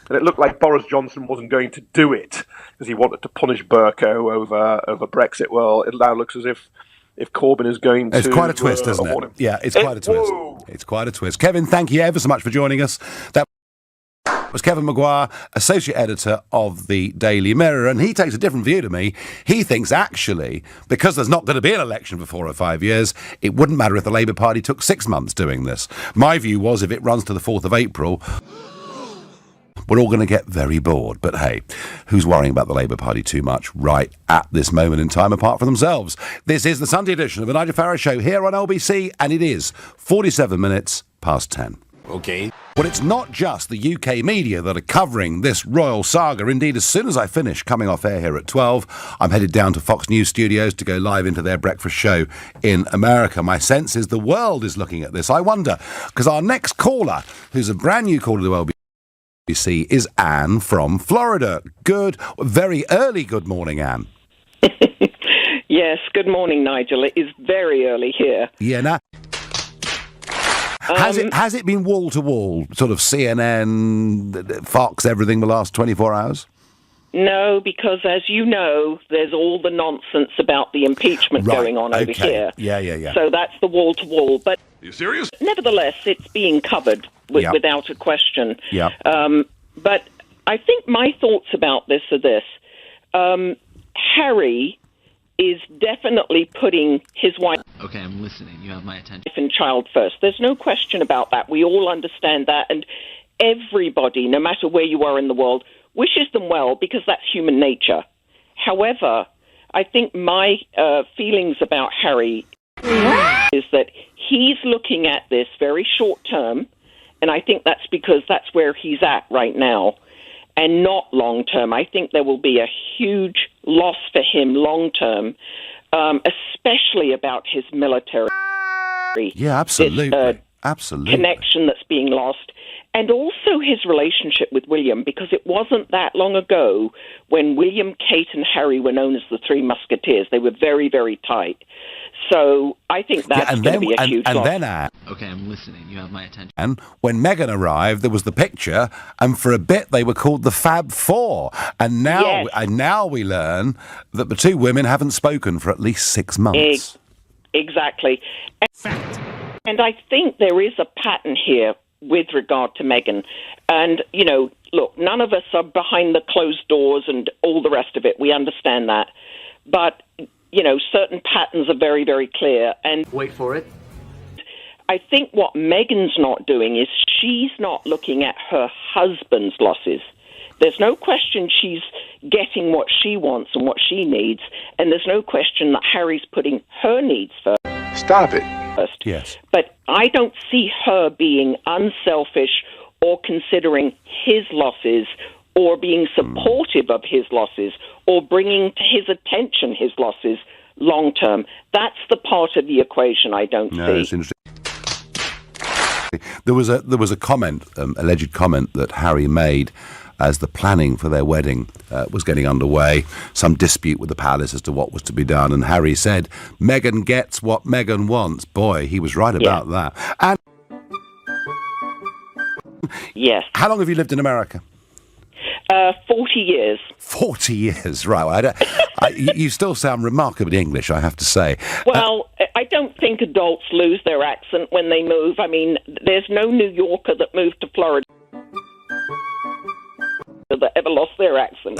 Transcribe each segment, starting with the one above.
and it looked like Boris Johnson wasn't going to do it because he wanted to punish Bercow over Brexit. Well, it now looks as if Corbyn is going to... It's quite a twist, isn't it? Yeah, it's quite a twist. Whoa. It's quite a twist. Kevin, thank you ever so much for joining us. That was Kevin Maguire, Associate Editor of the Daily Mirror, and he takes a different view to me. He thinks, actually, because there's not going to be an election for 4 or 5 years, it wouldn't matter if the Labour Party took 6 months doing this. My view was, if it runs to the 4th of April... we're all going to get very bored. But hey, who's worrying about the Labour Party too much right at this moment in time apart from themselves? This is the Sunday edition of the Nigel Farage Show here on LBC, and it is 47 minutes past 10. OK. Well, it's not just the UK media that are covering this royal saga. Indeed, as soon as I finish coming off air here at 12, I'm headed down to Fox News studios to go live into their breakfast show in America. My sense is the world is looking at this. I wonder, because our next caller, who's a brand new caller to LBC, is Anne from Florida. Very early good morning, Anne. Yes, good morning, Nigel. It is very early here. Yeah, now... Has it been wall to wall, sort of CNN, Fox, everything the last 24 hours? No, because as you know, there's all the nonsense about the impeachment going on over here. Yeah. So that's the wall to wall. But Are you serious? Nevertheless, it's being covered without a question. Yeah. But I think my thoughts about this are this. Harry is definitely putting his wife... Okay, I'm listening. You have my attention. ...and child first. There's no question about that. We all understand that. And everybody, no matter where you are in the world, wishes them well because that's human nature. However, I think my feelings about Harry is that he's looking at this very short term, and I think that's because that's where he's at right now, and not long term. I think there will be a huge loss for him long term, especially about his military. Yeah, absolutely. Absolutely. Connection that's being lost. And also his relationship with William, because it wasn't that long ago when William, Kate, and Harry were known as the Three Musketeers. They were very, very tight. So I think that's going to be a huge loss. And then, Anne... Okay, I'm listening. You have my attention. And when Meghan arrived, there was the picture, and for a bit they were called the Fab Four. And now we learn that the two women haven't spoken for at least 6 months. Exactly. And I think there is a pattern here with regard to Meghan. And, you know, look, none of us are behind the closed doors and all the rest of it. We understand that. But, you know, certain patterns are very, very clear. And wait for it. I think what Meghan's not doing is she's not looking at her husband's losses. There's no question she's getting what she wants and what she needs. And there's no question that Harry's putting her needs first. Stop it. Yes. But I don't see her being unselfish or considering his losses or being supportive of his losses or bringing to his attention his losses long term. That's the part of the equation I don't see. It's interesting. There was a comment, alleged comment that Harry made as the planning for their wedding was getting underway, some dispute with the palace as to what was to be done, and Harry said, Meghan gets what Meghan wants. Boy, he was right about that. And yes. How long have you lived in America? 40 years. 40 years, right. Well, you still sound remarkably English, I have to say. Well, I don't think adults lose their accent when they move. I mean, there's no New Yorker that moved to Florida that ever lost their accent.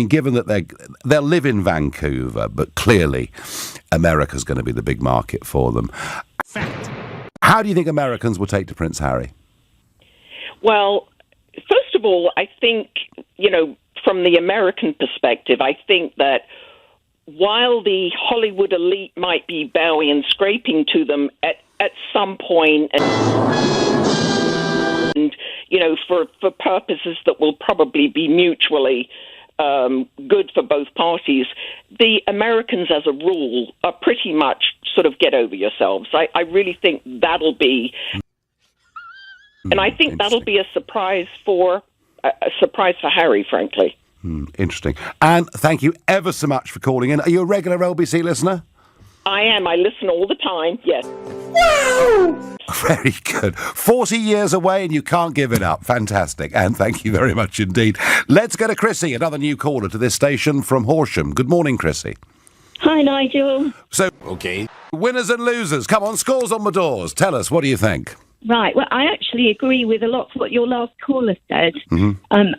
Given that they'll live in Vancouver, but clearly America's going to be the big market for them. Fact. How do you think Americans will take to Prince Harry? Well, first of all, I think, you know, from the American perspective, I think that while the Hollywood elite might be bowing and scraping to them at some point, and you know, for purposes that will probably be mutually good for both parties, the Americans, as a rule, are pretty much sort of get over yourselves. I really think that'll be, and I think that'll be a surprise for Harry, frankly. Interesting. And thank you ever so much for calling in. Are you a regular LBC listener? I am. I listen all the time. Yes. Very good. 40 years away and you can't give it up. Fantastic. And thank you very much indeed. Let's go to Chrissy, another new caller to this station from Horsham. Good morning, Chrissy. Hi, Nigel. So, Okay. winners and losers. Come on, scores on the doors. Tell us, what do you think? Right, well, I actually agree with a lot of what your last caller said.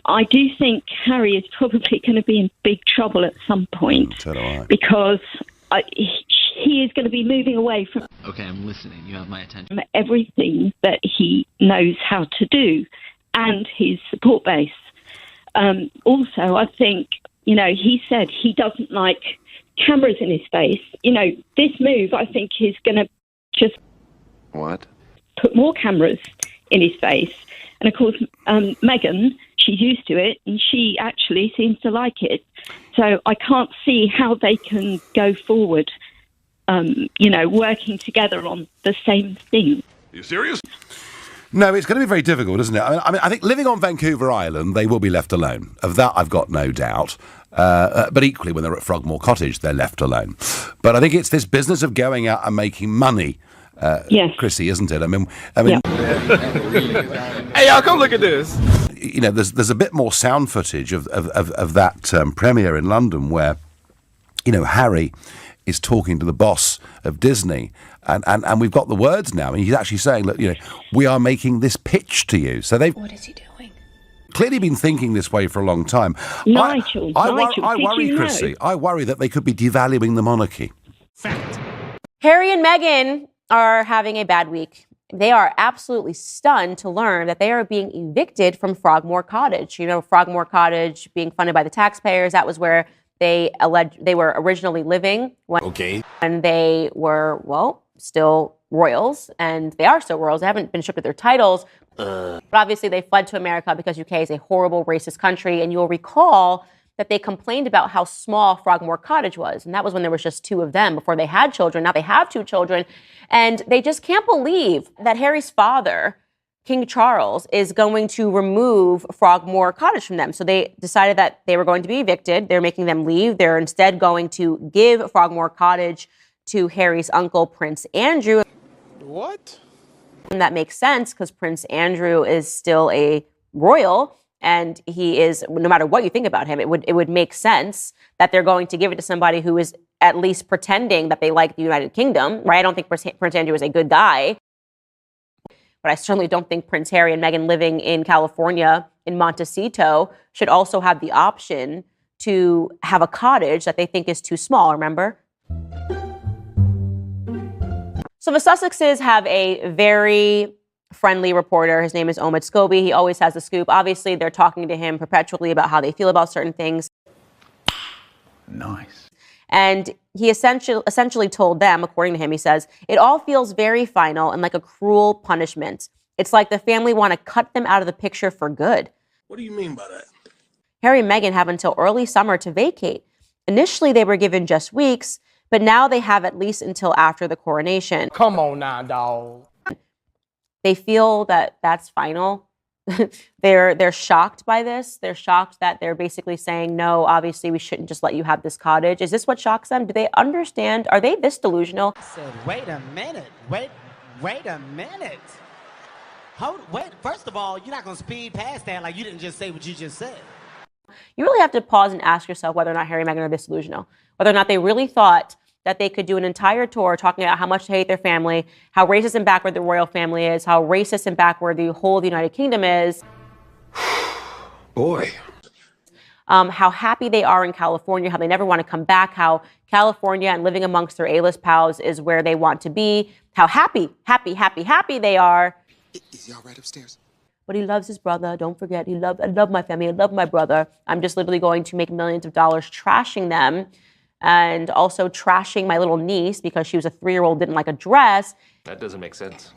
I do think Harry is probably going to be in big trouble at some point. So do I. Because he is going to be moving away from Okay, I'm listening. You have my attention. everything that he knows how to do and his support base. Also, I think, he said he doesn't like cameras in his face. This move, I think, is going to just What? put more cameras in his face. And, of course, Meghan, she's used to it, and she actually seems to like it. So I can't see how they can go forward, working together on the same thing. You serious? No, it's going to be very difficult, isn't it? I think living on Vancouver Island, they will be left alone. Of that, I've got no doubt. But equally, when they're at Frogmore Cottage, they're left alone. But I think it's this business of going out and making money, Yes. Chrissy, isn't it? Yeah. Hey, y'all, come look at this. There's a bit more sound footage of that premiere in London where, Harry is talking to the boss of Disney, and we've got the words now, and he's actually saying, look, we are making this pitch to you. So they've What is he doing? clearly been thinking this way for a long time. Nigel, I did worry, you know? Chrissy. I worry that they could be devaluing the monarchy. Fact. Harry and Meghan are having a bad week. They are absolutely stunned to learn that they are being evicted from Frogmore Cottage. Frogmore Cottage being funded by the taxpayers. That was where they were originally living when they were, still royals, and they are still royals. They haven't been stripped of their titles. But obviously they fled to America because UK is a horrible racist country. And you'll recall that they complained about how small Frogmore Cottage was. And that was when there was just two of them before they had children. Now they have two children. And they just can't believe that Harry's father, King Charles, is going to remove Frogmore Cottage from them. So they decided that they were going to be evicted. They're making them leave. They're instead going to give Frogmore Cottage to Harry's uncle, Prince Andrew. What? And that makes sense because Prince Andrew is still a royal, and he is, no matter what you think about him, it would make sense that they're going to give it to somebody who is at least pretending that they like the United Kingdom, right? I don't think Prince Andrew is a good guy, but I certainly don't think Prince Harry and Meghan living in California, in Montecito, should also have the option to have a cottage that they think is too small, remember? So the Sussexes have a very friendly reporter. His name is Omid Scobie. He always has the scoop. Obviously, they're talking to him perpetually about how they feel about certain things. Nice. And he essentially told them, according to him, he says, it all feels very final and like a cruel punishment. It's like the family want to cut them out of the picture for good. What do you mean by that? Harry and Meghan have until early summer to vacate. Initially, they were given just weeks, but now they have at least until after the coronation. Come on now, dog. They feel that that's final. They're shocked by this. They're shocked that they're basically saying, no, obviously we shouldn't just let you have this cottage. Is this what shocks them? Do they understand? Are they this delusional? I said, wait a minute. Wait a minute. Wait, first of all, you're not going to speed past that like you didn't just say what you just said. You really have to pause and ask yourself whether or not Harry and Meghan are this delusional. Whether or not they really thought that they could do an entire tour talking about how much they hate their family, how racist and backward the royal family is, how racist and backward the whole of the United Kingdom is. Boy. How happy they are in California, how they never want to come back, how California and living amongst their A-list pals is where they want to be, how happy they are. Is he all right upstairs? But he loves his brother. Don't forget, I love my family. I love my brother. I'm just literally going to make millions of dollars trashing them, and also trashing my little niece because she was a 3-year-old, didn't like a dress. That doesn't make sense.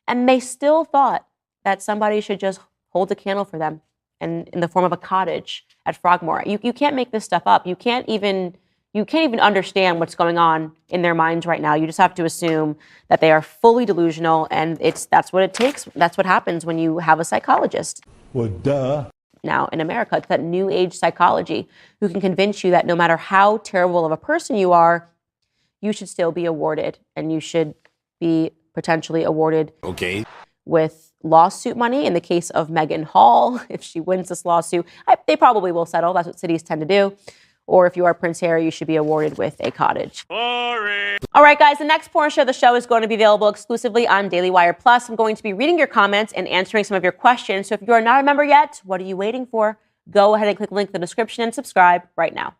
And they still thought that somebody should just hold a candle for them and in the form of a cottage at Frogmore. You can't make this stuff up. You can't even understand what's going on in their minds right now. You just have to assume that they are fully delusional, and that's what it takes. That's what happens when you have a psychologist. Well, duh. Now in America, it's that new age psychology who can convince you that no matter how terrible of a person you are, you should still be awarded, and you should be potentially awarded with lawsuit money. In the case of Meghan Hall, if she wins this lawsuit, they probably will settle. That's what cities tend to do. Or if you are Prince Harry, you should be awarded with a cottage. Boring. All right, guys, the next portion of the show is going to be available exclusively on Daily Wire Plus. I'm going to be reading your comments and answering some of your questions. So if you are not a member yet, what are you waiting for? Go ahead and click the link in the description and subscribe right now.